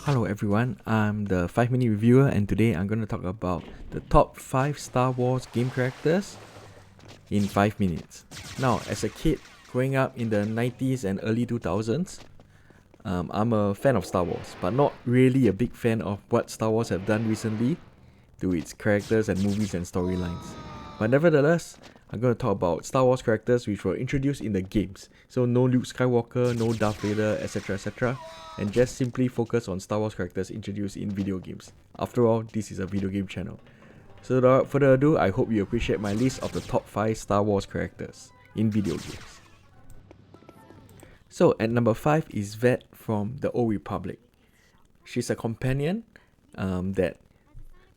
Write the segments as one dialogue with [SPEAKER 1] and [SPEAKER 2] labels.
[SPEAKER 1] Hello everyone, I'm the 5-minute reviewer and today I'm going to talk about the top 5 Star Wars game characters in 5 minutes. Now, as a kid growing up in the 90s and early 2000s, I'm a fan of Star Wars, but not really a big fan of what Star Wars have done recently to its characters and movies and storylines. But nevertheless, I'm going to talk about Star Wars characters which were introduced in the games. So no Luke Skywalker, no Darth Vader, etc, etc, and just simply focus on Star Wars characters introduced in video games. After all, this is a video game channel. So without further ado, I hope you appreciate my list of the top 5 Star Wars characters in video games. So at number 5 is Vet from the Old Republic. She's a companion that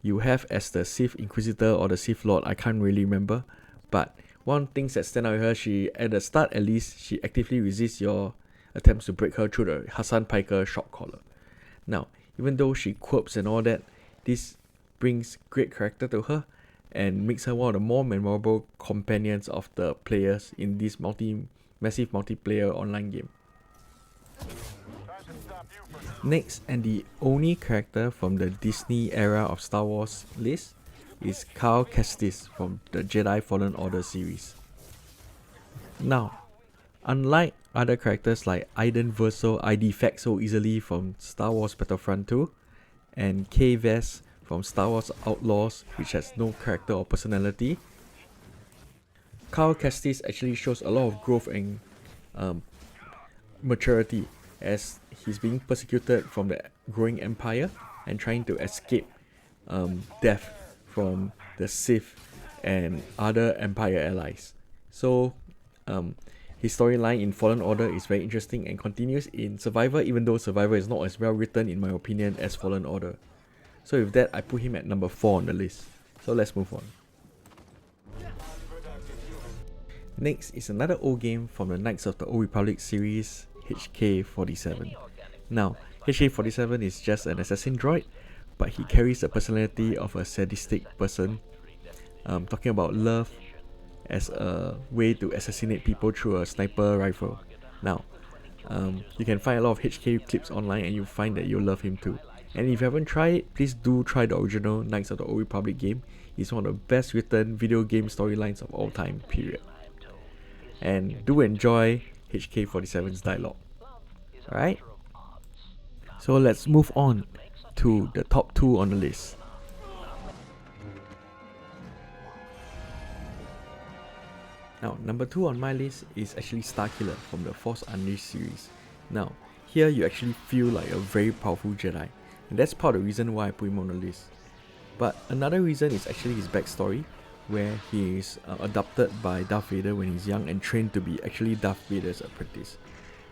[SPEAKER 1] you have as the Sith Inquisitor or the Sith Lord, I can't really remember. But one thing that stand out with her, she at the start at least, she actively resists your attempts to break her through the Hasan Piker shock collar. Now, even though she quirks and all that, this brings great character to her and makes her one of the more memorable companions of the players in this massive multiplayer online game. Next, and the only character from the Disney era of Star Wars list is Cal Kestis from the Jedi Fallen Order series. Now, unlike other characters like Iden Verso, I defect so easily from Star Wars Battlefront 2, and Kay Vess from Star Wars Outlaws, which has no character or personality, Cal Kestis actually shows a lot of growth and maturity as he's being persecuted from the growing empire and trying to escape death from the Sith and other Empire allies. So his storyline in Fallen Order is very interesting and continues in Survivor, even though Survivor is not as well written in my opinion as Fallen Order. So with that, I put him at number 4 on the list. So let's move on. Next is another old game from the Knights of the Old Republic series, HK-47. Now, HK-47 is just an assassin droid, but he carries the personality of a sadistic person, talking about love as a way to assassinate people through a sniper rifle. Now, you can find a lot of HK clips online and you'll find that you'll love him too. And if you haven't tried it, please do try the original Knights of the Old Republic game. It's one of the best written video game storylines of all time, period. And do enjoy HK-47's dialogue. Alright? So let's move on to the top 2 on the list. Now, number 2 on my list is actually Starkiller from the Force Unleashed series. Now, here you actually feel like a very powerful Jedi, and that's part of the reason why I put him on the list. But another reason is actually his backstory, where he is adopted by Darth Vader when he's young and trained to be actually Darth Vader's apprentice.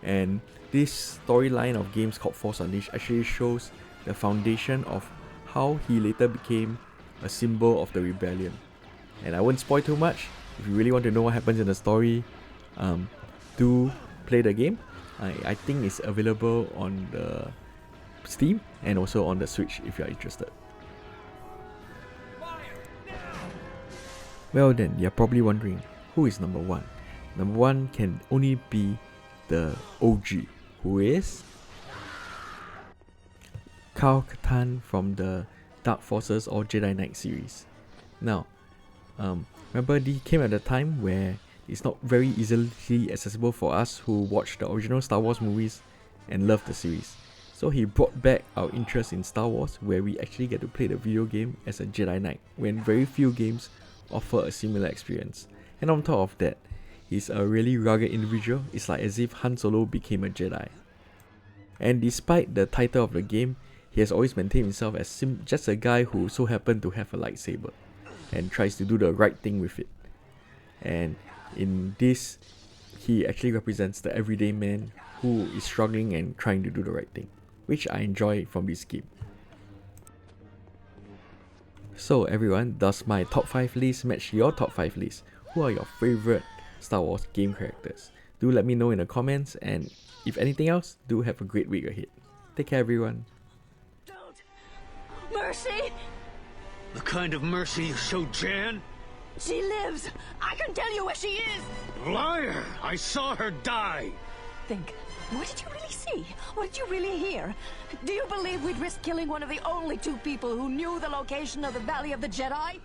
[SPEAKER 1] And this storyline of games called Force Unleashed actually shows the foundation of how he later became a symbol of the rebellion. And I won't spoil too much. If you really want to know what happens in the story, do play the game. I think it's available on the Steam and also on the Switch if you are interested. Well then, you're probably wondering, who is number 1? Number 1 can only be the OG, who is Kyle Katarn from the Dark Forces or Jedi Knight series. Now, remember he came at a time where it's not very easily accessible for us who watched the original Star Wars movies and loved the series. So he brought back our interest in Star Wars, where we actually get to play the video game as a Jedi Knight, when very few games offer a similar experience. And on top of that, he's a really rugged individual. It's like as if Han Solo became a Jedi. And despite the title of the game, he has always maintained himself as just a guy who so happened to have a lightsaber and tries to do the right thing with it. And in this, he actually represents the everyday man who is struggling and trying to do the right thing, which I enjoy from this game. So everyone, does my top 5 list match your top 5 list? Who are your favorite Star Wars game characters? Do let me know in the comments, and if anything else, do have a great week ahead. Take care everyone.
[SPEAKER 2] Don't! Mercy!
[SPEAKER 3] The kind of mercy you showed Jan?
[SPEAKER 2] She lives! I can tell you where she is!
[SPEAKER 3] Liar! I saw her die!
[SPEAKER 2] Think. What did you really see? What did you really hear? Do you believe we'd risk killing one of the only two people who knew the location of the Valley of the Jedi?